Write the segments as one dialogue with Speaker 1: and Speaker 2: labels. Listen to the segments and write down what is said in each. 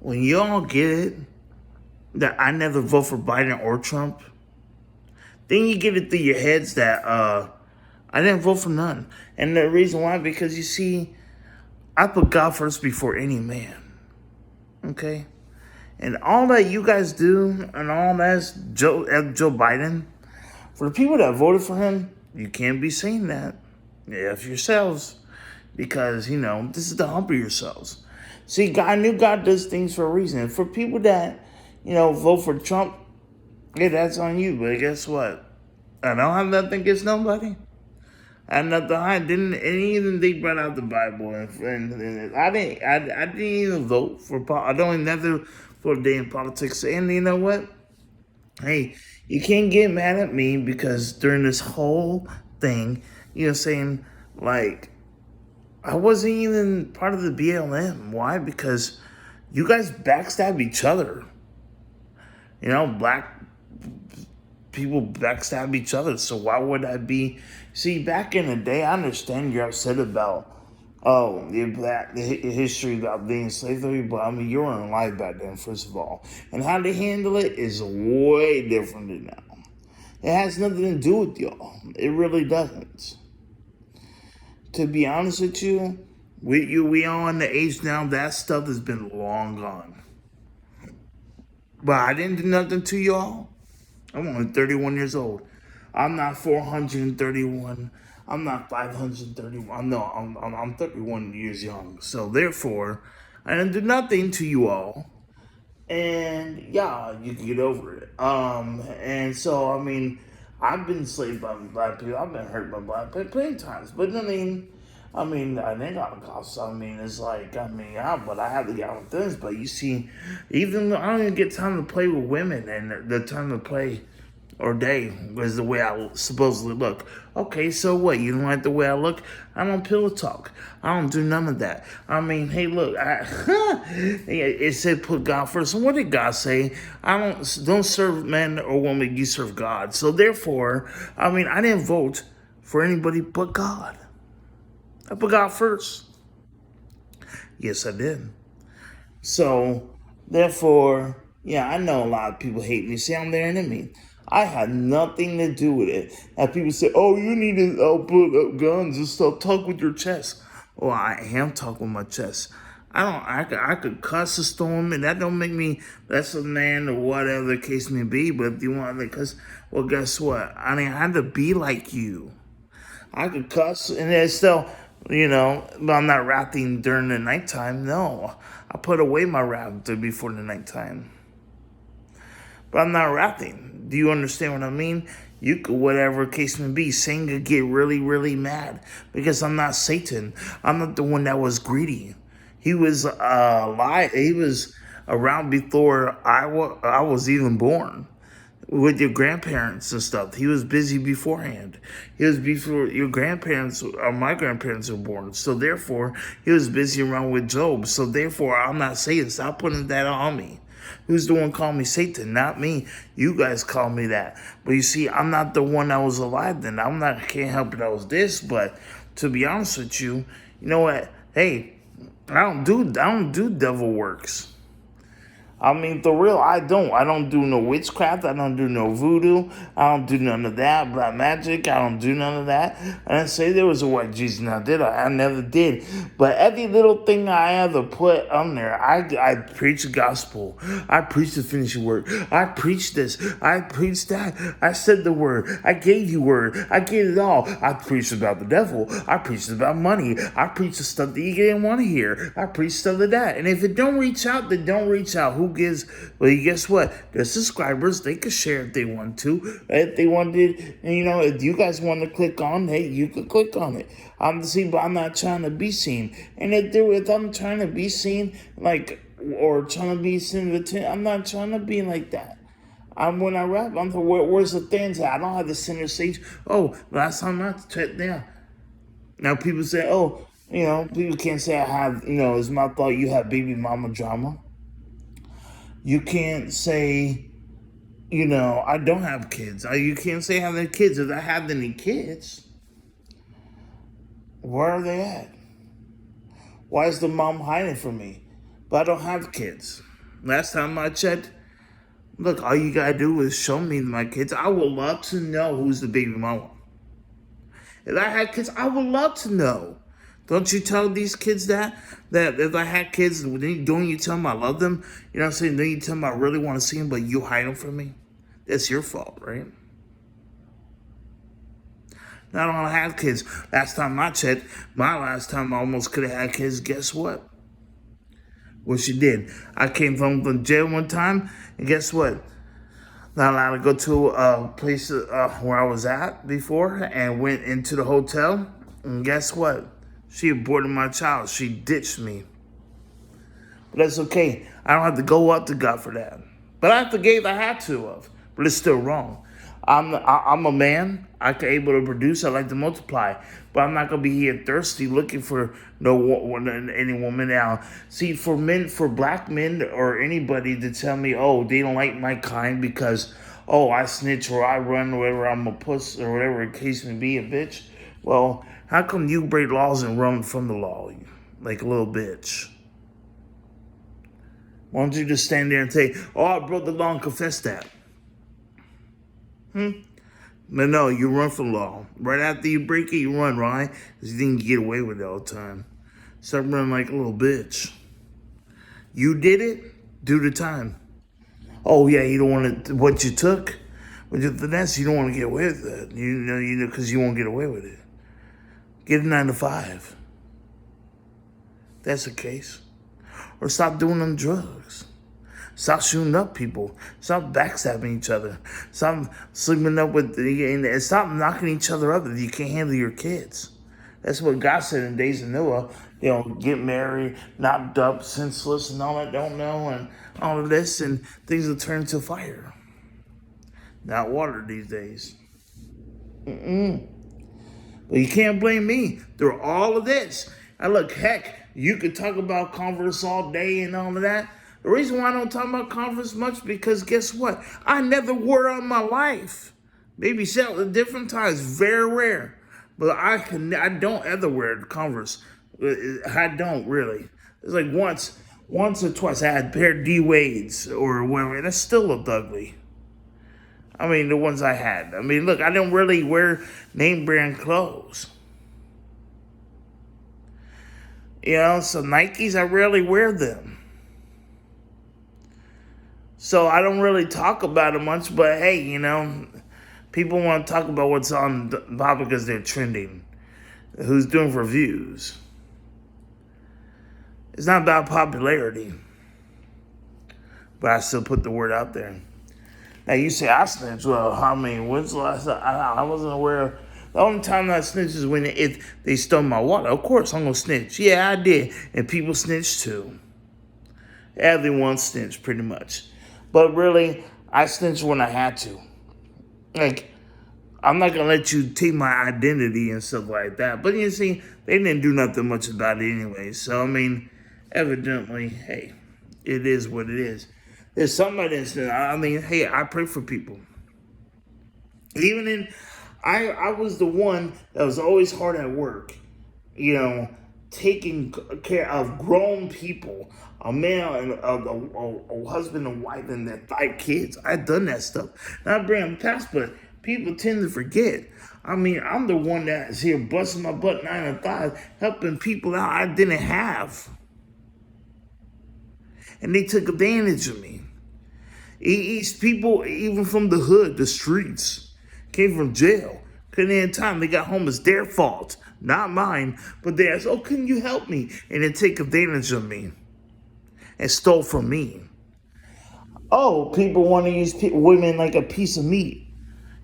Speaker 1: when y'all get it that I never vote for Biden or Trump, then you get it through your heads that I didn't vote for none. And the reason why, because you see, I put God first before any man. Okay? And all that you guys do and all that's Joe Biden, for the people that voted for him, you can't be saying that. If yourselves, because this is to humble yourselves. See, God knew God does things for a reason. For people that vote for Trump, yeah, that's on you. But guess what? I don't have nothing against nobody. I had nothing. I didn't. And even they brought out the Bible, and I didn't. I didn't even vote for. I don't even never for a day in politics. And you know what? Hey, you can't get mad at me because during this whole thing, saying like I wasn't even part of the BLM. Why? Because you guys backstab each other. Black people backstab each other. So why would I be? See, back in the day, I understand you're upset about the history about being slavery, but I mean, you weren't alive back then, first of all. And how they handle it is way different than now. It has nothing to do with y'all. It really doesn't. To be honest with you, we are on the age now, that stuff has been long gone. But I didn't do nothing to y'all. I'm only 31 years old. I'm not 431. I'm not 531. No, I'm 31 years young. So therefore, I didn't do nothing to you all. And yeah, you can get over it. And so I mean, I've been enslaved by black people. I've been hurt by black people plenty times. But I think I cost. I mean, it's like but I have to get on things. But you see, even I don't even get time to play with women, and the time to play or day was the way I supposedly look. Okay, so what? You don't like the way I look? I don't pillow talk. I don't do none of that. I mean, hey, look, it said put God first. And what did God say? Don't serve man or woman. You serve God. So therefore, I didn't vote for anybody but God. I put God first. Yes, I did. So, therefore, yeah, I know a lot of people hate me. See, I'm their enemy. I had nothing to do with it. And people say, oh, you need to put up guns and stuff. Talk with your chest. Well, I am talking with my chest. I could cuss a storm, and that don't make me that's a man or whatever the case may be. But if you want to cuss, well, guess what? I had to be like you. I could cuss, and it's still, but I'm not rapping during the nighttime. No, I put away my rap before the nighttime. But I'm not rapping. Do you understand what I mean? You could, whatever case may be, Satan could get really, really mad because I'm not Satan. I'm not the one that was greedy. He was He was around before I was even born with your grandparents and stuff. He was busy beforehand. He was before your grandparents or my grandparents were born. So therefore, he was busy around with Job. So therefore, I'm not saying stop putting that on me. Who's the one calling me Satan? Not me. You guys call me that. But you see, I'm not the one that was alive then. I can't help it I was this, but to be honest with you, you know what? Hey, I don't do devil works. The real, I don't. I don't do no witchcraft. I don't do no voodoo. I don't do none of that. Black magic. I don't do none of that. I didn't say there was a white Jesus now, did I? I never did. But every little thing I ever put on there, I preach the gospel. I preach the finished word. I preach this. I preach that. I said the word. I gave you word. I gave it all. I preached about the devil. I preached about money. I preached the stuff that you didn't want to hear. I preached stuff of that. And if it don't reach out, then don't reach out. Who gives? Well, guess what? Their subscribers, they could share if they want to. If they wanted, if you guys want to click on, hey, you could click on it. But I'm not trying to be seen. And if I'm trying to be seen, or trying to be seen, I'm not trying to be like that. When I rap, where's the things at? I don't have the center stage. Oh, last time I checked down. Now people say, oh, people can't say I have, it's my fault you have baby mama drama. You can't say, I don't have kids. You can't say I have any kids. If I have any kids, where are they at? Why is the mom hiding from me? But I don't have kids. Last time I checked, look, all you gotta do is show me my kids. I would love to know who's the baby mama. If I had kids, I would love to know. Don't you tell these kids that? That if I had kids, don't you tell them I love them? You know what I'm saying? Don't you tell them I really want to see them, but you hide them from me? That's your fault, right? I don't want to have kids. Last time I checked, my last time I almost could have had kids. Guess what? Well, she did. I came from the jail one time, and guess what? Not allowed to go to a place where I was at before, and went into the hotel. And guess what? She aborted my child. She ditched me. But that's okay. I don't have to go up to God for that. But I forgave. I had to have. But it's still wrong. I'm a man. I'm able to produce. I like to multiply. But I'm not gonna be here thirsty looking for any woman now. See, for men, for black men or anybody to tell me, oh, they don't like my kind because, oh, I snitch or I run or whatever, I'm a puss or whatever the case may be, a bitch. Well, how come you break laws and run from the law like a little bitch? Why don't you just stand there and say, oh, I broke the law and confess that? But no, you run from law. Right after you break it, you run, right? Because you think you get away with it all the time. Stop running like a little bitch. You did it, do the time. Oh, yeah, you don't want to, what you took? But the finesse, you don't want to get away with that. You know, because you won't get away with it. Get a 9 to 5. That's the case. Or stop doing them drugs. Stop shooting up people. Stop backstabbing each other. Stop sleeping up with and stop knocking each other up if you can't handle your kids. That's what God said in days of Noah. You know, get married, knocked up, senseless, and all that don't know, and all of this, and things will turn to fire. Not water these days. But you can't blame me through all of this. And look, heck, you could talk about Converse all day and all of that. The reason why I don't talk about Converse much because guess what? I never wore it in my life. Maybe sell at different times, very rare. But I don't ever wear Converse. I don't really. It's like once or twice I had a pair of D-Wades or whatever. That still looked ugly. I mean, the ones I had. I mean, look, I don't really wear name brand clothes. You know, so Nikes, I rarely wear them. So I don't really talk about it much, but hey, you know, people want to talk about what's on pop because they're trending. Who's doing reviews. It's not about popularity. But I still put the word out there. Now you say I snitch. Well, I mean, when's the last time? I wasn't aware of. The only time I snitch is when they stole my water. Of course, I'm going to snitch. Yeah, I did. And people snitch too. Everyone snitched pretty much. But really, I snitched when I had to. Like, I'm not going to let you take my identity and stuff like that. But you see, they didn't do nothing much about it anyway. So, I mean, evidently, hey, it is what it is. There's something that I mean, hey, I pray for people. Even in, I was the one that was always hard at work, you know, taking care of grown people, a man and a husband and wife and their 5 kids. I've done that stuff. Not bringing past, but people tend to forget. I mean, I'm the one that's here busting my butt 9 to 5, helping people out I didn't have. And they took advantage of me. These people, even from the hood, the streets, came from jail. Couldn't end time. They got home. It's their fault, not mine. But they asked, oh, can you help me? And they take advantage of me and stole from me. Oh, people want to use women like a piece of meat.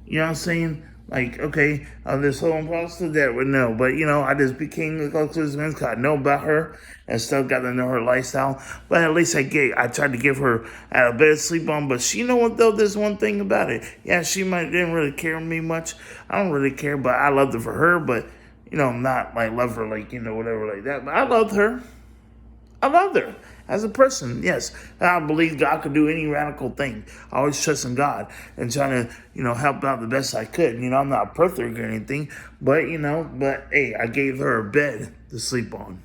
Speaker 1: You know what I'm saying? Like, okay, this whole imposter that would know. But, you know, I just became close to this man because I know about her and stuff, got to know her lifestyle. But at least I tried to give her a bed to sleep on. But you know what, though? There's one thing about it. Yeah, didn't really care for me much. I don't really care, but I loved it for her. But, you know, not like love her like, you know, whatever like that. But I loved her. I loved her as a person, yes. I believe God could do any radical thing. I always trust in God and trying to, you know, help out the best I could. You know, I'm not perfect or anything, but, you know, hey, I gave her a bed to sleep on.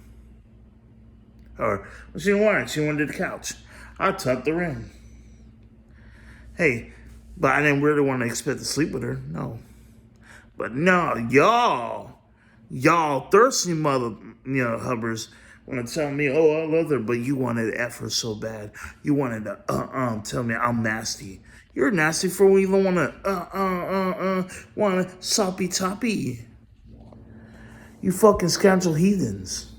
Speaker 1: Or she wanted the couch. I tucked her in. Hey, but I didn't really want to expect to sleep with her. No. But no, y'all thirsty hubbers want to tell me, oh, I love her, but you wanted to F her so bad. You wanted to tell me I'm nasty. You're nasty for even want to soppy toppy. You fucking scoundrel heathens.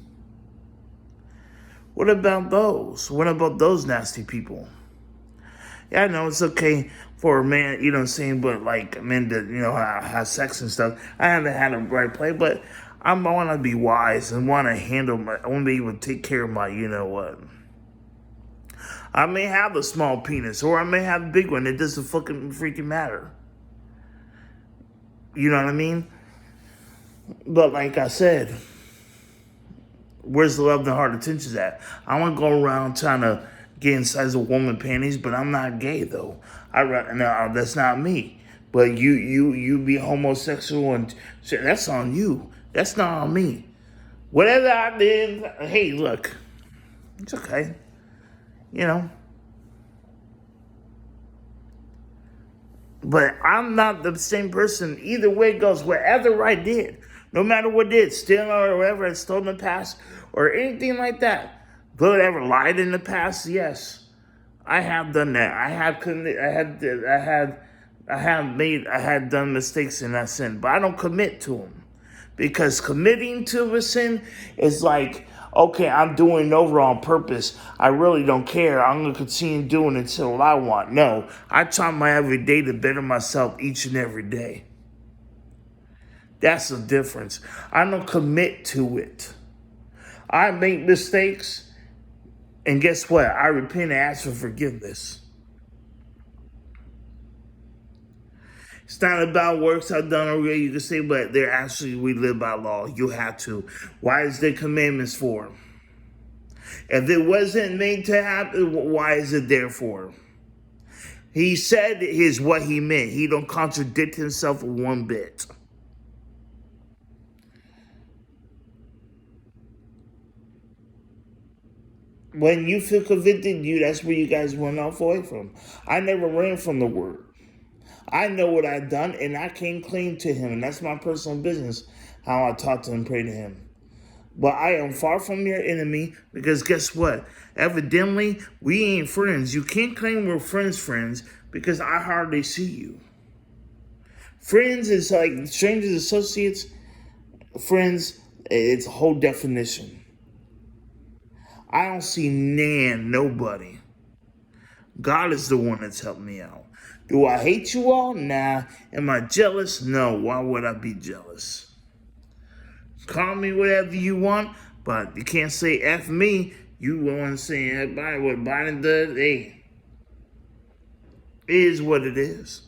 Speaker 1: What about those? What about those nasty people? Yeah, I know it's okay for a man, you know what I'm saying, but like men to, have sex and stuff. I haven't had a right play, but I want to be wise and want to I want to be able to take care of my, you know what. I may have a small penis or I may have a big one. It doesn't fucking freaking matter. You know what I mean? But like I said, where's the love and heart attention at? I want to go around trying to get inside a woman panties, but I'm not gay though. No, that's not me. But you be homosexual and shit, that's on you. That's not on me. Whatever I did, hey, look, it's okay. You know. But I'm not the same person. Either way it goes, whatever I did, no matter what it is, stealing or whatever I stole in the past or anything like that. But ever lied in the past? Yes. I have done that. I had done mistakes in that sin, but I don't commit to them. Because committing to a sin is like, okay, I'm doing it over on purpose. I really don't care. I'm going to continue doing it until I want. No, I try my every day to better myself each and every day. That's the difference. I don't commit to it. I make mistakes, and guess what? I repent and ask for forgiveness. It's not about works I've done already, you can say, but they're actually, we live by law. You have to. Why is there commandments for? If it wasn't made to happen, why is it there for? He said is what he meant. He don't contradict himself one bit. When you feel convicted, that's where you guys run off away from. I never ran from the word. I know what I've done, and I came clean to him, and that's my personal business, how I talk to him, pray to him. But I am far from your enemy, because guess what? Evidently, we ain't friends. You can't claim we're friends, because I hardly see you. Friends is like strangers, associates, friends, it's a whole definition. I don't see nobody. God is the one that's helped me out. Do I hate you all? Nah. Am I jealous? No. Why would I be jealous? Call me whatever you want, but you can't say F me. You want to say everybody what Biden does. Hey, it is what it is.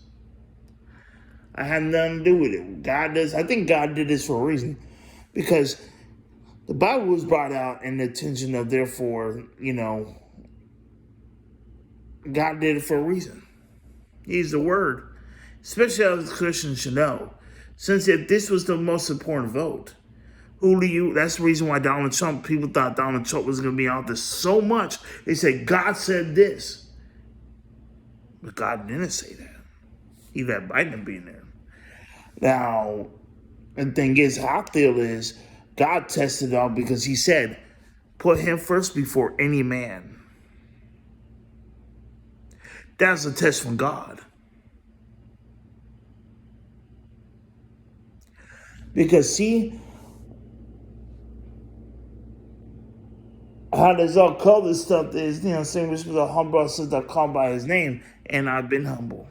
Speaker 1: I have nothing to do with it. God does. I think God did this for a reason, because the Bible was brought out in the attention of, therefore, God did it for a reason. He's the word, especially as Christians should know. Since if this was the most important vote, that's the reason why people thought Donald Trump was going to be out there so much. They said, God said this. But God didn't say that. He let Biden be in there. Now, the thing is, how I feel is, God tested it out because he said, put him first before any man. That's a test from God. Because see, how this all color stuff is, saying this was a humble since I called by his name, and I've been humble.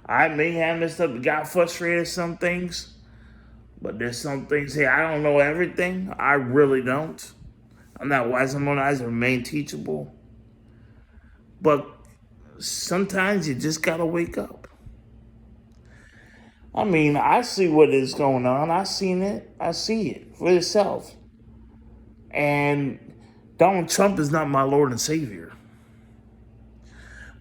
Speaker 1: I may have messed up, got frustrated some things, but there's some things, hey, I don't know everything. I really don't. I'm not wise, I'm not wise, I remain teachable. But sometimes you just gotta wake up. I mean, I see what is going on. I seen it. I see it for yourself. And Donald Trump is not my Lord and Savior.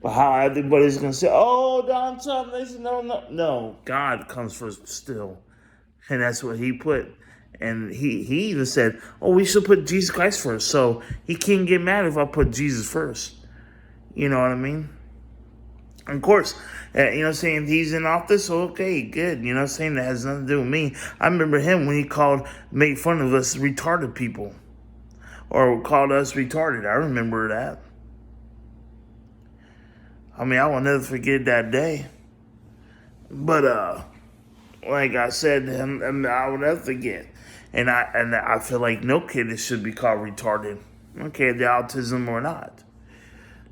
Speaker 1: But how everybody's going to say, oh, Donald Trump, no. No, God comes first still. And that's what he put. and he even said, "Oh, we should put Jesus Christ first." So he can't get mad if I put Jesus first. You know what I mean? Of course, you know what I'm saying? If he's in office, okay, good. You know what I'm saying? That has nothing to do with me. I remember him when he made fun of us retarded people, or called us retarded. I remember that. I mean, I will never forget that day. But like I said, I will never forget. And I feel like no kid should be called retarded. Okay, the autism or not.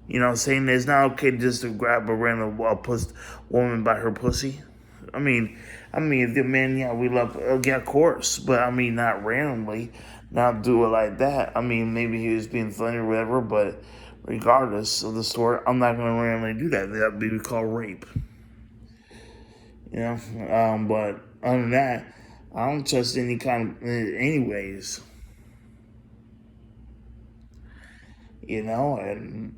Speaker 1: You know what I'm saying? It's not okay just to grab a random woman by her pussy. I mean, the men, yeah, we love, yeah, of course, but I mean, not randomly, not do it like that. I mean, maybe he was being funny or whatever, but regardless of the story, I'm not going to randomly do that. That would be called rape. You know, but other than that, I don't trust any kind of, anyways. You know, and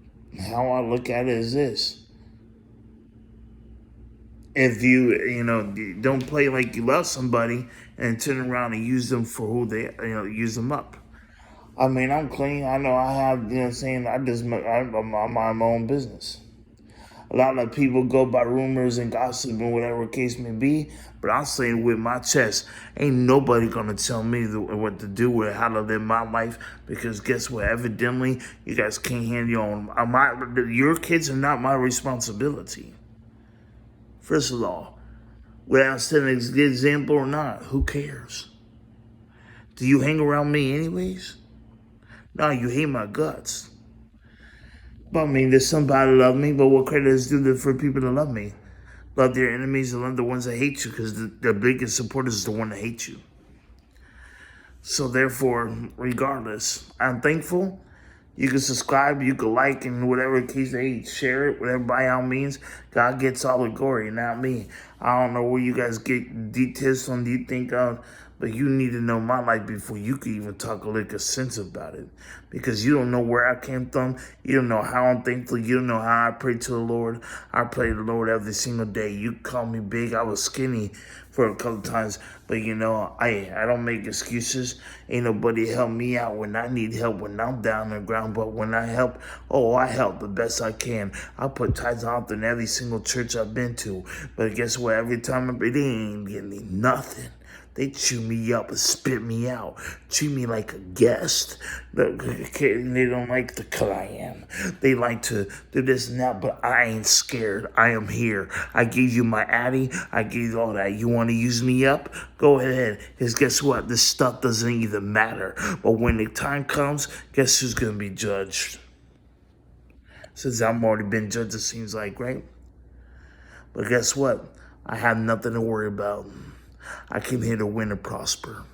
Speaker 1: how I look at it is this: if don't play like you love somebody and turn around and use them for who they, use them up. I mean, I'm clean. I know I have, saying I mind my own business. A lot of people go by rumors and gossip and whatever case may be, but I'm saying with my chest, ain't nobody gonna tell me what to do with how to live my life, because guess what? Evidently, you guys can't handle your own. Your kids are not my responsibility. First of all, whether I'm setting a good example or not, who cares? Do you hang around me anyways? No, you hate my guts. But I mean, there's somebody that love me, but what credit is due for people to love me? Love their enemies and love the ones that hate you, because the biggest supporter is the one that hates you. So therefore, regardless, I'm thankful. You can subscribe, you can like, and whatever case they share it, whatever, by all means. God gets all the glory, not me. I don't know where you guys get details from. You think of, but you need to know my life before you can even talk a lick of sense about it, because you don't know where I came from. You don't know how I'm thankful. You don't know how I pray to the Lord. I pray to the Lord every single day. You call me big. I was skinny for a couple times, but I don't make excuses. Ain't nobody help me out when I need help, when I'm down on the ground. But when I help, I help the best I can. I put tithes out in every single church I've been to. But guess what? Every time they ain't getting me nothing. They chew me up and spit me out. Treat me like a guest. They don't like the color I am. They like to do this and that, but I ain't scared. I am here. I gave you my Addy. I gave you all that. You want to use me up? Go ahead. Because guess what? This stuff doesn't even matter. But when the time comes, guess who's going to be judged? Since I've already been judged, it seems like, right? But guess what? I have nothing to worry about. I came here to win and prosper.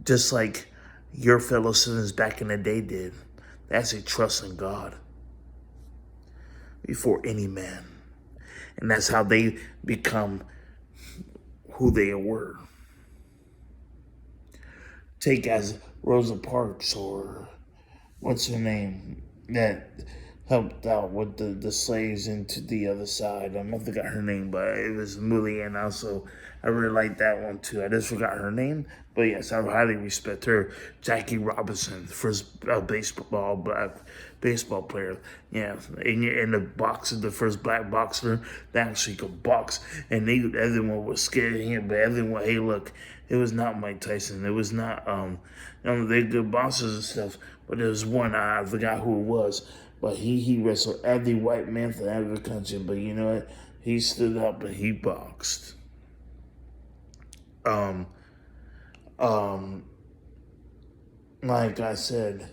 Speaker 1: Just like your fellow sinners back in the day did. That's a trust in God before any man. And that's how they become who they were. Take as Rosa Parks, or what's her name, that helped out with the slaves into the other side. I forgot her name, but it was a movie, and also I really liked that one too. I just forgot her name, but yes, I highly respect her. Jackie Robinson, the first black baseball player. Yeah, and the first black boxer that actually could box, and everyone was scared of him, but everyone, hey, look, it was not Mike Tyson. It was not they good boxers and stuff, but there was one, I forgot who it was. But he wrestled every white man from every country. But you know what? He stood up and he boxed. Um, um, like I said,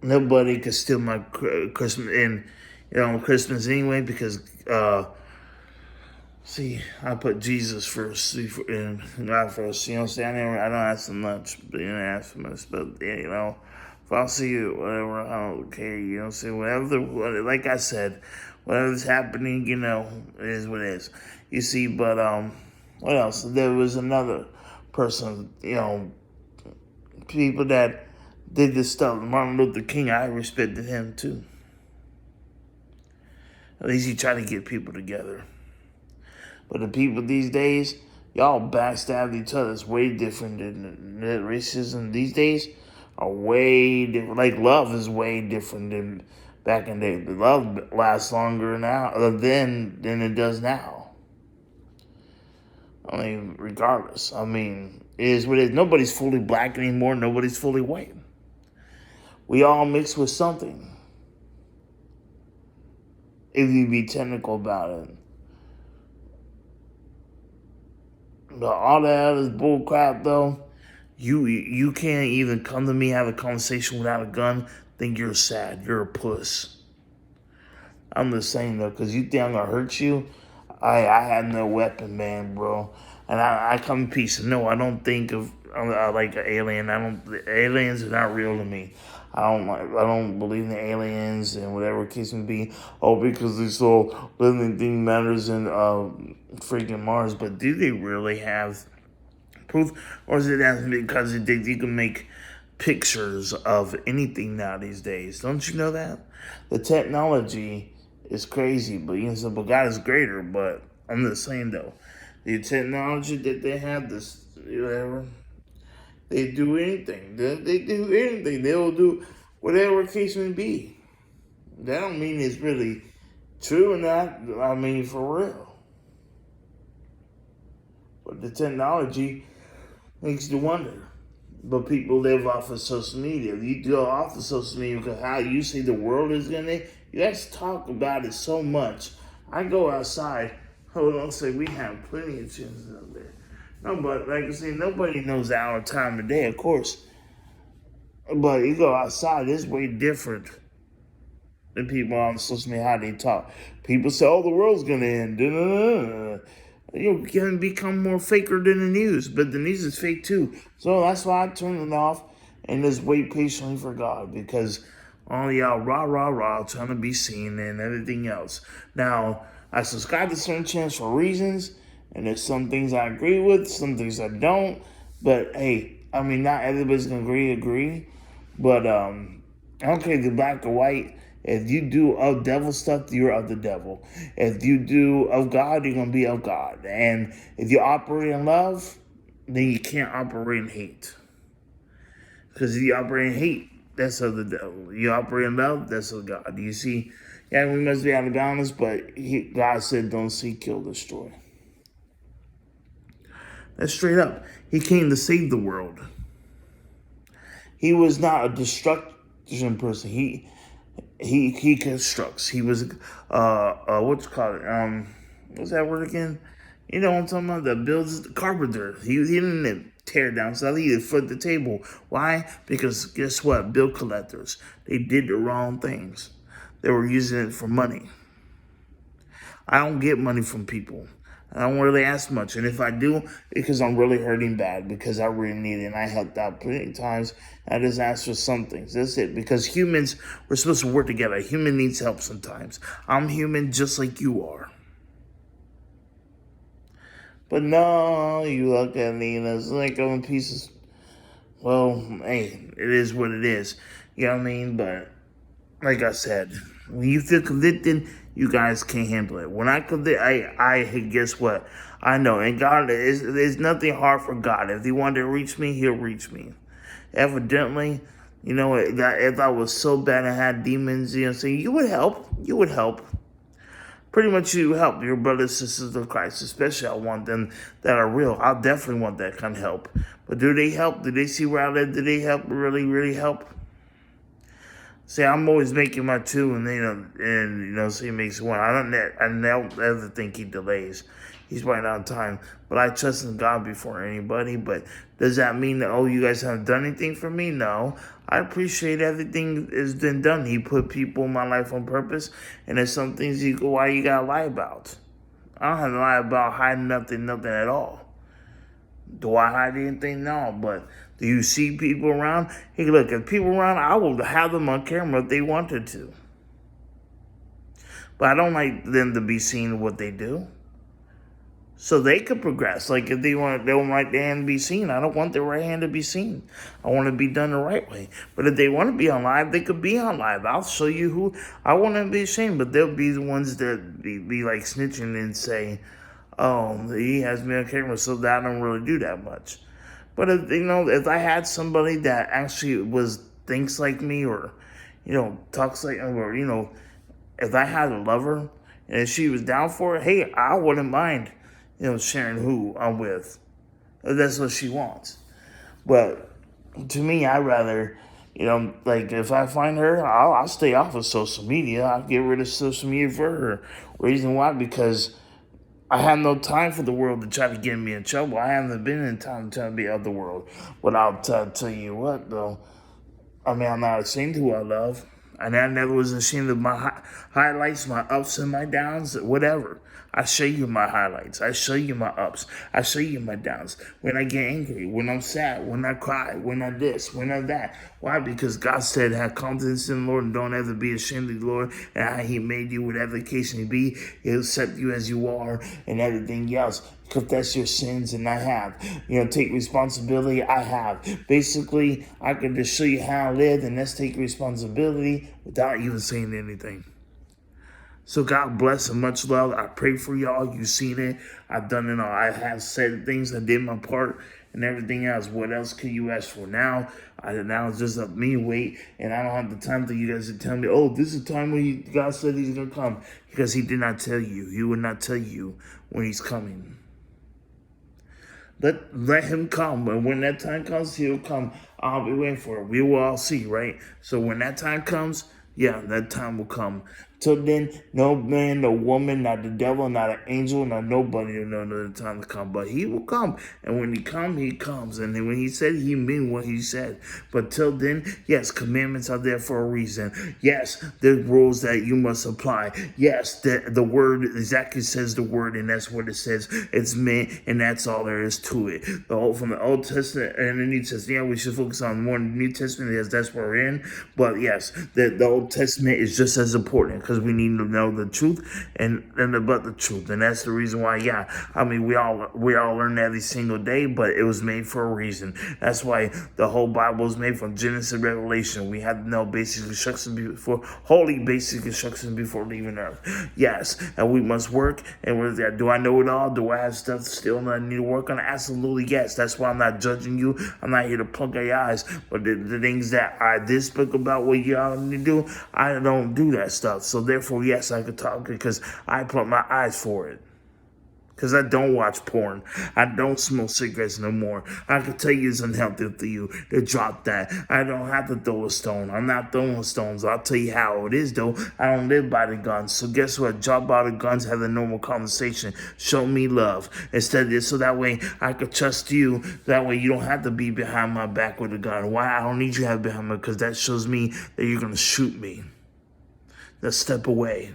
Speaker 1: nobody could steal my Christmas Christmas anyway, because see, I put Jesus first, and God first. You know what I'm saying? I don't ask for much, but ask for much, but if I see you, whatever, I don't care. You know what I'm saying? Like I said, whatever's happening, it is what it is. You see, but what else? There was another person, people that did this stuff. Martin Luther King, I respected him too. At least he tried to get people together. But the people these days, y'all backstab each other. It's way different than racism these days are way different. Like love is way different than back in the day. The love lasts longer now than it does now. I mean, regardless. I mean, it is what it is. Nobody's fully black anymore. Nobody's fully white. We all mix with something. If you be technical about it. But all that other bull crap though, you can't even come to me have a conversation without a gun. Think you're sad. You're a puss. I'm just saying though, cause you think I'm gonna hurt you. I had no weapon, man, bro. And I come in peace. No, I don't think of like an alien. Aliens are not real to me. I don't believe in the aliens and whatever case may be. Oh, because they saw living thing matters in freaking Mars. But do they really have proof, or is it because you can make pictures of anything now these days? Don't you know that the technology is crazy? But you know, but God is greater. But I'm just saying though, the technology that they have, this whatever, they do anything. They do anything. They'll do whatever case may be. That don't mean it's really true or not. I mean, for real. But the technology makes you wonder. But people live off of social media. You do off of social media because how you see the world is gonna. You guys talk about it so much. I go outside. Hold on, say we have plenty of chances out there. No, but like I say, nobody knows the hour time of day, of course. But you go outside, it's way different than people on social media how they talk. People say, "Oh, the world's gonna end." You can become more faker than the news, but the news is fake too. So that's why I turn it off and just wait patiently for God, because all y'all rah trying to be seen and everything else. Now I subscribe to certain channels for reasons, and there's some things I agree with, some things I don't. But hey, I mean, not everybody's gonna agree. But I don't care if you're black or white. If you do of devil stuff, you're of the devil. If you do of God, you're going to be of God. And if you operate in love, then you can't operate in hate. Because if you operate in hate, that's of the devil. You operate in love, that's of God. You see, yeah, we must be out of balance, but God said, don't seek, kill, destroy. That's straight up. He came to save the world. He was not a destruction person. He constructs. He was what's it called? What's that word again? You know what I'm talking about? The builds, the carpenter. He didn't tear down stuff. He foot the table. Why? Because guess what? Bill collectors. They did the wrong things. They were using it for money. I don't get money from people. I don't really ask much. And if I do, because I'm really hurting bad, because I really need it. And I helped out plenty of times. I just ask for some things. That's it. Because humans, we're supposed to work together. A human needs help sometimes. I'm human just like you are. But no, you look at me and it's like I'm in pieces. Well, hey, it is what it is. You know what I mean? But like I said, when you feel convicted, you guys can't handle it. When I convict, I guess what? I know. And God, there's nothing hard for God. If He wanted to reach me, He'll reach me. Evidently, you know, if I was so bad and had demons, you know, saying you would help. You would help. Pretty much you help your brothers and sisters of Christ. Especially I want them that are real. I'll definitely want that kind of help. But do they help? Do they see where I live? Do they help? Really help? See, I'm always making my two, and so He makes one. I don't ever think He delays. He's right on time. But I trust in God before anybody. But does that mean that, you guys haven't done anything for me? No. I appreciate everything that's been done. He put people in my life on purpose. And there's some things why you gotta lie about. I don't have to lie about hiding nothing at all. Do I hide anything? No, but do you see people around? Hey, look, if people around, I will have them on camera if they wanted to. But I don't like them to be seen what they do. So they could progress. Like if they don't like their hand to be seen. I don't want their right hand to be seen. I want to be done the right way. But if they want to be on live, they could be on live. I'll show you who. I want to be ashamed, but they'll be the ones that be like snitching and say, He has me on camera, so that I don't really do that much. But if I had somebody that actually thinks like me, or talks like, or if I had a lover and if she was down for it, hey, I wouldn't mind, sharing who I'm with. If that's what she wants. But to me, I'd rather, like if I find her, I'll stay off of social media. I'll get rid of social media for her. Reason why? Because I have no time for the world to try to get me in trouble. I haven't been in time to try to be out the world. But I'll tell you what, though. I mean, I'm not ashamed of who I love. And I never was ashamed of my highlights, my ups and my downs, whatever. I show you my highlights. I show you my ups. I show you my downs. When I get angry, when I'm sad, when I cry, when I this, when I that. Why? Because God said, have confidence in the Lord and don't ever be ashamed of the Lord. And how He made you, whatever the case may be. He'll accept you as you are and everything else. Confess your sins, and I have. Take responsibility, I have. Basically, I can just show you how I live, and let's take responsibility without even saying anything. So God bless and much love. I pray for y'all. You've seen it. I've done it all. I have said things. I did my part and everything else. What else could you ask for? Now it's just up me wait, and I don't have the time for you guys to tell me, oh, this is the time when God said He's going to come. Because He did not tell you. He would not tell you when He's coming. Let Him come. And when that time comes, He'll come. I'll be waiting for it. We will all see, right? So when that time comes, yeah, that time will come. Till then, no man, no woman, not the devil, not an angel, not nobody will know the time to come. But He will come. And when He comes, He comes. And then when He said, He mean what He said. But till then, yes, commandments are there for a reason. Yes, there's rules that you must apply. Yes, the word exactly says the word, and that's what it says. It's meant, and that's all there is to it. From the Old Testament and the New Testament, yeah, we should focus on more in the New Testament, yes, that's where we're in. But yes, the Old Testament is just as important, because we need to know the truth and about the truth. And that's the reason why, yeah, I mean, we all learn every single day, but it was made for a reason. That's why the whole Bible is made from Genesis to Revelation. We have to know basic instructions holy basic instructions before leaving earth. Yes, and we must work. And with that, do I know it all? Do I have stuff still that I need to work on? Absolutely, yes. That's why I'm not judging you. I'm not here to plug your eyes. But the things that I did speak about what y'all need to do, I don't do that stuff. So therefore, yes, I could talk because I plug my eyes for it. Because I don't watch porn. I don't smoke cigarettes no more. I can tell you it's unhealthy for you to drop that. I don't have to throw a stone. I'm not throwing stones. I'll tell you how it is, though. I don't live by the guns. So guess what? Drop out the guns, have a normal conversation. Show me love. Instead of this, so that way I could trust you. That way you don't have to be behind my back with a gun. Why? I don't need you to have behind me, because that shows me that you're going to shoot me. Now step away.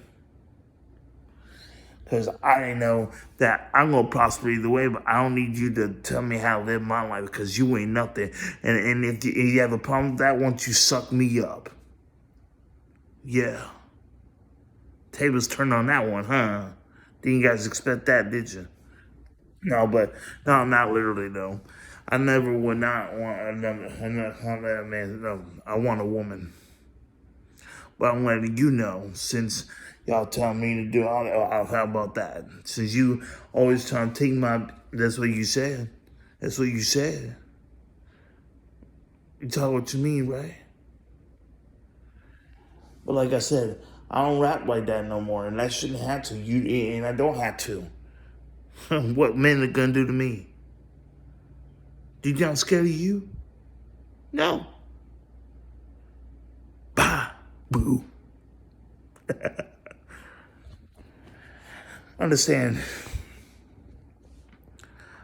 Speaker 1: Because I didn't know that I'm going to prosper either way, but I don't need you to tell me how to live my life, because you ain't nothing. And if you have a problem with that, why don't you suck me up? Yeah. Tables turned on that one, huh? Didn't you guys expect that, did you? No, not literally, though. I never would not want another man. No, I want a woman. But I'm letting you know, since y'all tell me to do all that, how about that? Since you always trying to take that's what you said. That's what you said. You talk what you mean, right? But like I said, I don't rap like that no more, and I shouldn't have to. And I don't have to. What men are gonna do to me? Do you think I'm scared of you? No. Bah, boo. Understand,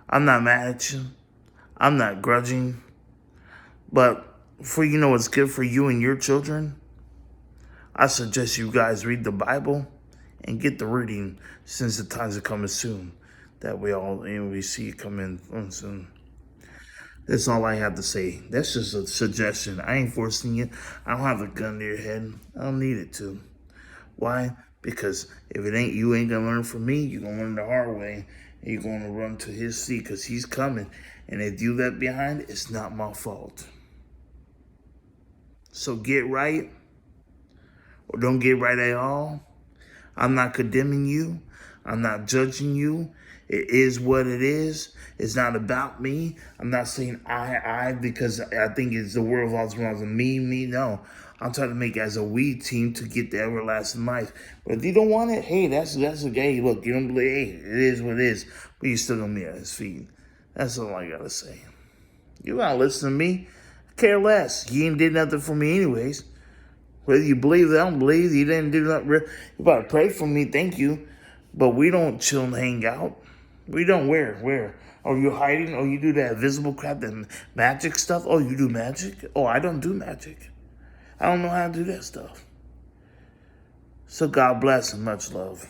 Speaker 1: I'm not mad at you. I'm not grudging. But for what's good for you and your children, I suggest you guys read the Bible and get the reading, since the times are coming soon. That we see it coming soon. That's all I have to say. That's just a suggestion. I ain't forcing you. I don't have a gun to your head. I don't need it to. Why? Because if it ain't, you ain't gonna learn from me. You're gonna learn the hard way. And you're gonna run to His seat, because He's coming. And if you left behind, it's not my fault. So get right, or don't get right at all. I'm not condemning you. I'm not judging you. It is what it is. It's not about me. I'm not saying I, because I think it's the world revolves around me, me. No, I'm trying to make it as a we team to get the everlasting life. But if you don't want it, hey, that's okay. Look, you don't believe, hey, it is what it is. But you still gonna be at his feet. That's all I gotta say. You gotta listen to me. Care less. He ain't did nothing for me anyways. Whether you believe it, I don't believe he didn't do nothing real. You better pray for me, thank you. But we don't chill and hang out. We don't where? Are you hiding? Oh, you do that visible crap, that magic stuff? Oh, you do magic? Oh, I don't do magic. I don't know how to do that stuff. So God bless and much love.